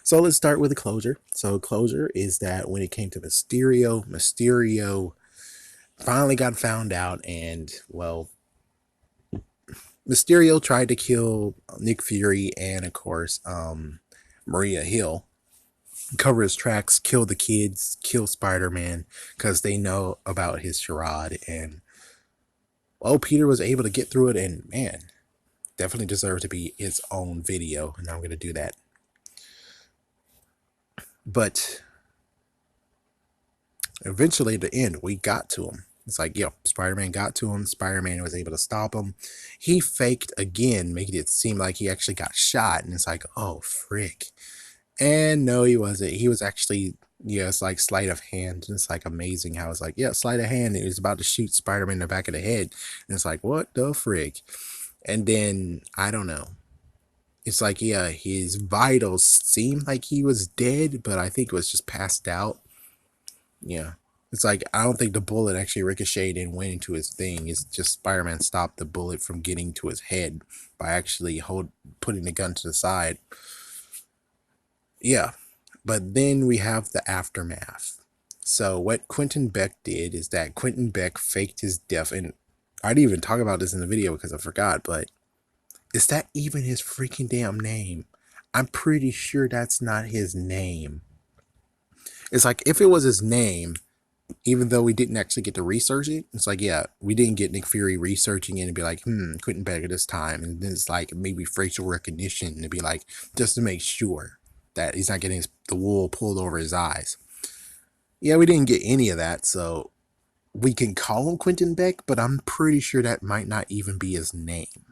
So let's start with the closure. So closure is that when it came to Mysterio finally got found out, and well, Mysterio tried to kill Nick Fury and of course Maria Hill, cover his tracks, kill the kids, kill Spider-Man because they know about his charade. And well, Peter was able to get through it, and man, definitely deserves to be its own video, and I'm going to do that. But eventually, at the end, we got to him. It's like, yo, Spider-Man got to him. Spider-Man was able to stop him. He faked again, making it seem like he actually got shot. And it's like, oh, frick. And no, he wasn't. He was actually, yeah, it's like sleight of hand. And it's like amazing how it's like, yeah, sleight of hand. He was about to shoot Spider-Man in the back of the head. And it's like, what the frick? And then, I don't know. It's like, yeah, his vitals seemed like he was dead, but I think it was just passed out. Yeah. It's like, I don't think the bullet actually ricocheted and went into his thing. It's just Spider-Man stopped the bullet from getting to his head by actually putting the gun to the side. Yeah. But then we have the aftermath. So what Quentin Beck did is that Quentin Beck faked his death. And I didn't even talk about this in the video because I forgot, but is that even his freaking damn name? I'm pretty sure that's not his name. It's like, if it was his name, even though we didn't actually get to research it, it's like, yeah, we didn't get Nick Fury researching it and be like, Quentin Beck at this time. And then it's like maybe facial recognition to be like, just to make sure that he's not getting the wool pulled over his eyes. Yeah, we didn't get any of that. So we can call him Quentin Beck, but I'm pretty sure that might not even be his name.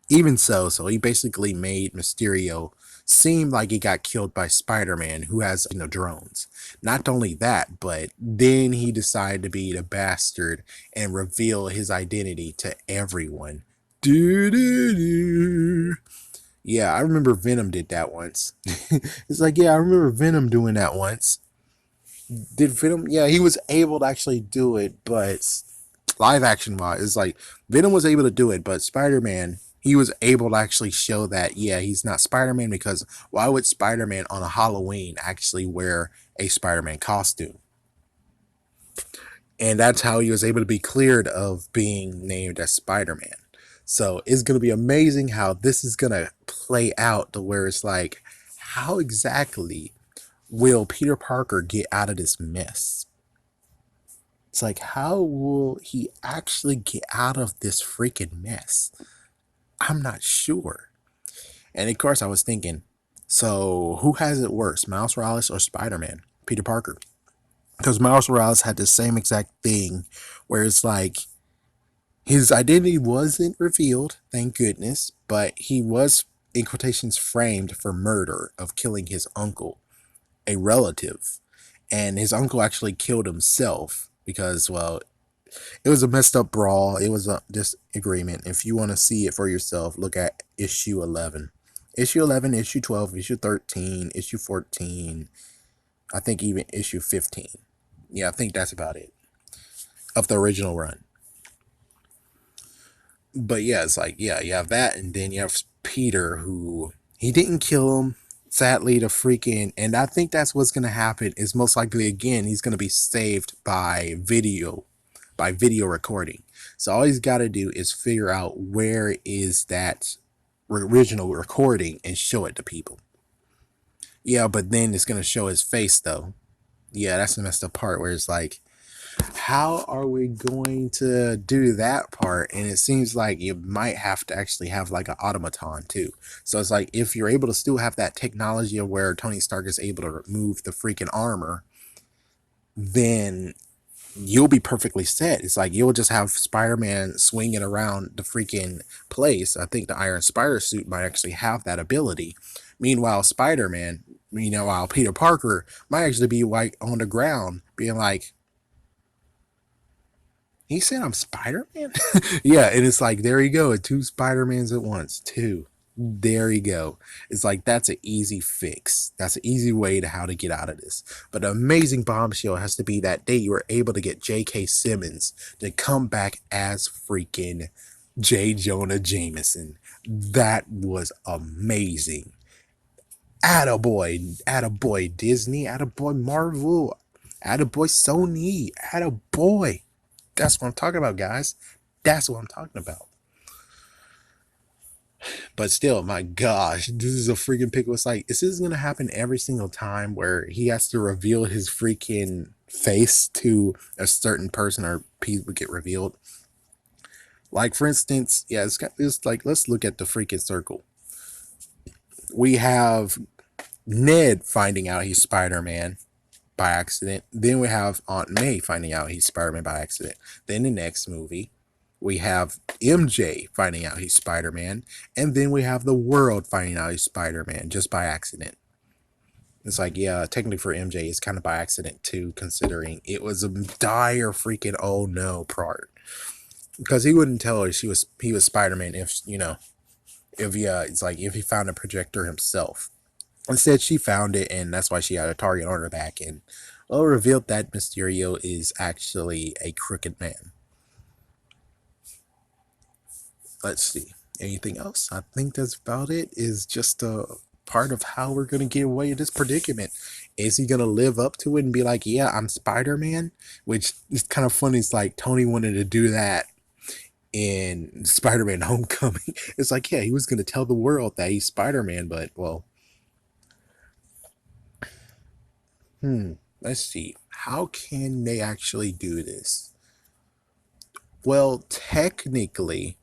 Even so he basically made Mysterio seem like he got killed by Spider-Man, who has, drones. Not only that, but then he decided to be the bastard and reveal his identity to everyone. Doo-doo-doo. Yeah, I remember Venom did that once. It's like, yeah, I remember Venom doing that once. Did Venom? Yeah, he was able to actually do it, but live action wise, it's like Venom was able to do it, but Spider-Man, he was able to actually show that, yeah, he's not Spider-Man, because why would Spider-Man on a Halloween actually wear a Spider-Man costume? And that's how he was able to be cleared of being named as Spider-Man. So it's going to be amazing how this is going to play out to where it's like, how exactly will Peter Parker get out of this mess? It's like, how will he actually get out of this freaking mess? I'm not sure. And of course, I was thinking, so who has it worse, Miles Morales or Spider-Man? Peter Parker. Because Miles Morales had the same exact thing where it's like his identity wasn't revealed, thank goodness, but he was, in quotations, framed for murder of killing his uncle, a relative. And his uncle actually killed himself because, well, it was a messed up brawl. It was a disagreement. If you want to see it for yourself, look at issue 11. Issue 11, issue 12, issue 13, issue 14, I think even issue 15. Yeah, I think that's about it of the original run. But yeah, it's like, yeah, you have that, and then you have Peter, who he didn't kill him. Sadly, the freaking, and I think that's what's gonna happen is most likely again he's gonna be saved by video recording. So all he's got to do is figure out where is that original recording and show it to people. Yeah, but then it's gonna show his face though. Yeah, that's the messed up part where it's like, how are we going to do that part? And it seems like you might have to actually have like an automaton too. So it's like, if you're able to still have that technology of where Tony Stark is able to remove the freaking armor, then you'll be perfectly set. It's like you'll just have Spider-Man swinging around the freaking place. I think the Iron Spider suit might actually have that ability. Meanwhile, Spider-Man, while Peter Parker might actually be like on the ground being like, he said I'm Spider-Man? Yeah, and it's like, there you go, two Spider-Mans at once, two. There you go. It's like, that's an easy fix. That's an easy way to how to get out of this. But the amazing bombshell has to be that day you were able to get J.K. Simmons to come back as freaking J. Jonah Jameson. That was amazing. Attaboy, attaboy Disney, attaboy Marvel, attaboy Sony, attaboy. That's what I'm talking about, guys. That's what I'm talking about. But still, my gosh, this is a freaking pickle. It's like, is this gonna happen every single time where he has to reveal his freaking face to a certain person or people get revealed? Like, for instance, yeah, it's like, let's look at the freaking circle. We have Ned finding out he's Spider-Man by accident. Then we have Aunt May finding out he's Spider-Man by accident. Then the next movie, we have MJ finding out he's Spider-Man. And then we have the world finding out he's Spider-Man just by accident. It's like, yeah, technically for MJ, it's kind of by accident too, considering it was a dire freaking oh no part. Because he wouldn't tell her he was Spider-Man if, if yeah, it's like if he found a projector himself. Instead, she found it, and that's why she had a target on her back, and well, revealed that Mysterio is actually a crooked man. Let's see. Anything else? I think that's about it. Is just a part of how we're gonna get away with this predicament. Is he gonna live up to it and be like, "Yeah, I'm Spider-Man"? Which is kind of funny. It's like Tony wanted to do that in Spider-Man: Homecoming. It's like, yeah, he was gonna tell the world that he's Spider-Man, but well, let's see. How can they actually do this? Well, technically,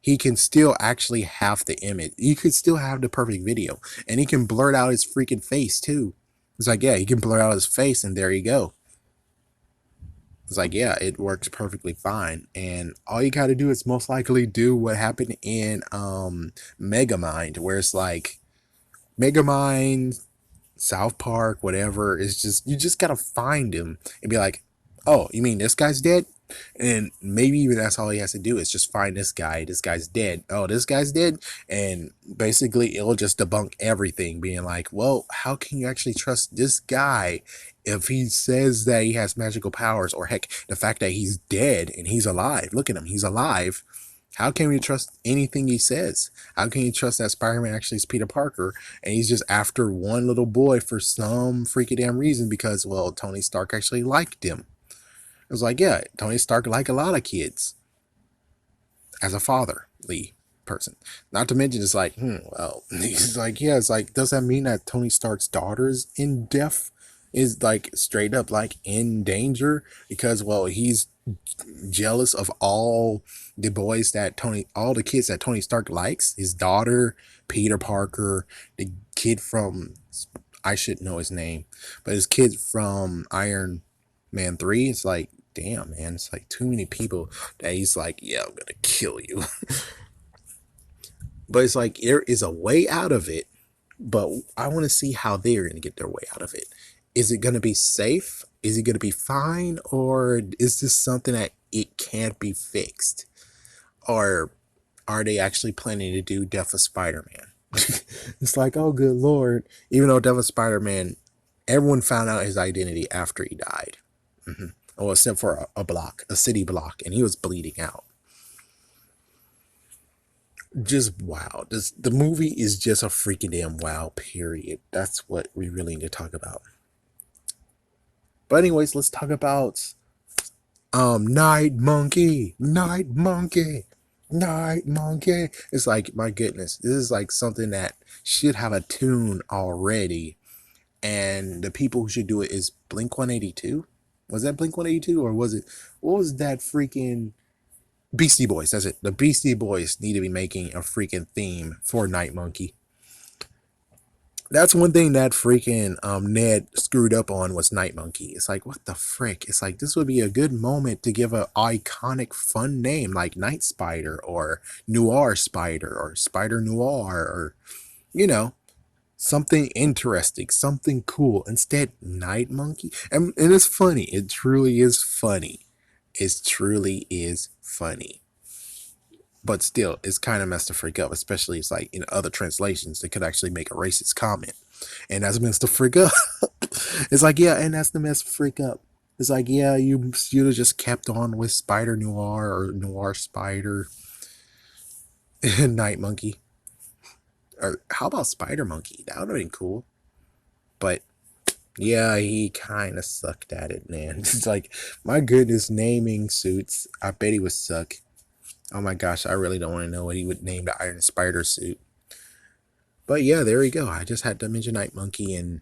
he can still actually have the image. You could still have the perfect video, and he can blur out his freaking face too. It's like, yeah, he can blur out his face, and there you go. It's like, yeah, it works perfectly fine. And all you got to do is most likely do what happened in Megamind, where it's like Megamind, South Park, whatever. It's just you just gotta find him and be like, oh, you mean this guy's dead? And maybe even that's all he has to do is just find this guy. This guy's dead. Oh, this guy's dead. And basically, it'll just debunk everything, being like, well, how can you actually trust this guy if he says that he has magical powers, or heck, the fact that he's dead and he's alive? Look at him, he's alive. How can we trust anything he says? How can you trust that Spider-Man actually is Peter Parker and he's just after one little boy for some freaky damn reason because, well, Tony Stark actually liked him? It was like, yeah, Tony Stark liked a lot of kids as a fatherly person. Not to mention, it's like, well, he's like, yeah, it's like, does that mean that Tony Stark's daughter's in death? Is like straight up like in danger because, well, he's jealous of all the boys that all the kids that Tony Stark likes. His daughter, Peter Parker, the kid from, I should know his name, but his kid from Iron Man 3. It's like, damn, man, it's like too many people that he's like, yeah, I'm gonna kill you. But it's like there is a way out of it, but I want to see how they're going to get their way out of it. Is it going to be safe? Is it going to be fine? Or is this something that it can't be fixed? Or are they actually planning to do Death of Spider-Man? It's like, oh, good Lord. Even though Death of Spider-Man, everyone found out his identity after he died. Well, except for a city block, and he was bleeding out. Just wow. The movie is just a freaking damn wow, period. That's what we really need to talk about. But anyways, let's talk about Night Monkey. Night Monkey. Night Monkey. It's like, my goodness, this is like something that should have a tune already. And the people who should do it is Blink 182. Was that Blink 182 or was it, what was that freaking Beastie Boys? That's it. The Beastie Boys need to be making a freaking theme for Night Monkey. That's one thing that freaking Ned screwed up on was Night Monkey. It's like, what the frick? It's like, this would be a good moment to give an iconic, fun name like Night Spider or Noir Spider or Spider Noir or, you know, something interesting, something cool. Instead, Night Monkey. And it's funny. It truly is funny. It truly is funny. But still, it's kind of messed to freak up, especially it's like in other translations, they could actually make a racist comment. And that's messed to freak up. It's like, yeah, and that's the mess to freak up. It's like, yeah, you'd have just kept on with Spider Noir or Noir Spider and Night Monkey. Or how about Spider Monkey? That would have been cool. But yeah, he kind of sucked at it, man. It's like, my goodness, naming suits. I bet he would suck. Oh my gosh, I really don't want to know what he would name the Iron Spider suit. But yeah, there we go. I just had to mention Night Monkey, and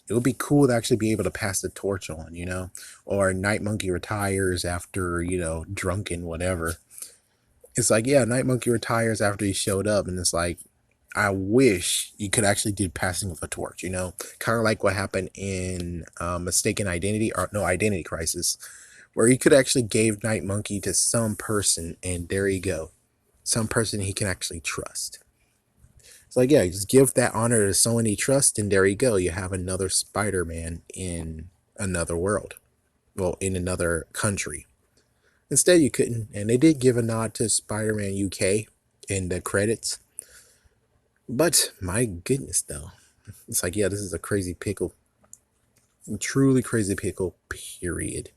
it would be cool to actually be able to pass the torch on, you know? Or Night Monkey retires after, you know, drunken, whatever. It's like, yeah, Night Monkey retires after he showed up, and it's like, I wish you could actually do passing of a torch, you know? Kind of like what happened in Mistaken Identity, or no, Identity Crisis, where he could actually gave Night Monkey to some person, and there you go. Some person he can actually trust. It's like, yeah, just give that honor to someone he trusts, and there you go. You have another Spider-Man in another world. Well, in another country. Instead, you couldn't. And they did give a nod to Spider-Man UK in the credits. But, my goodness, though. It's like, yeah, this is a crazy pickle. Truly crazy pickle, period.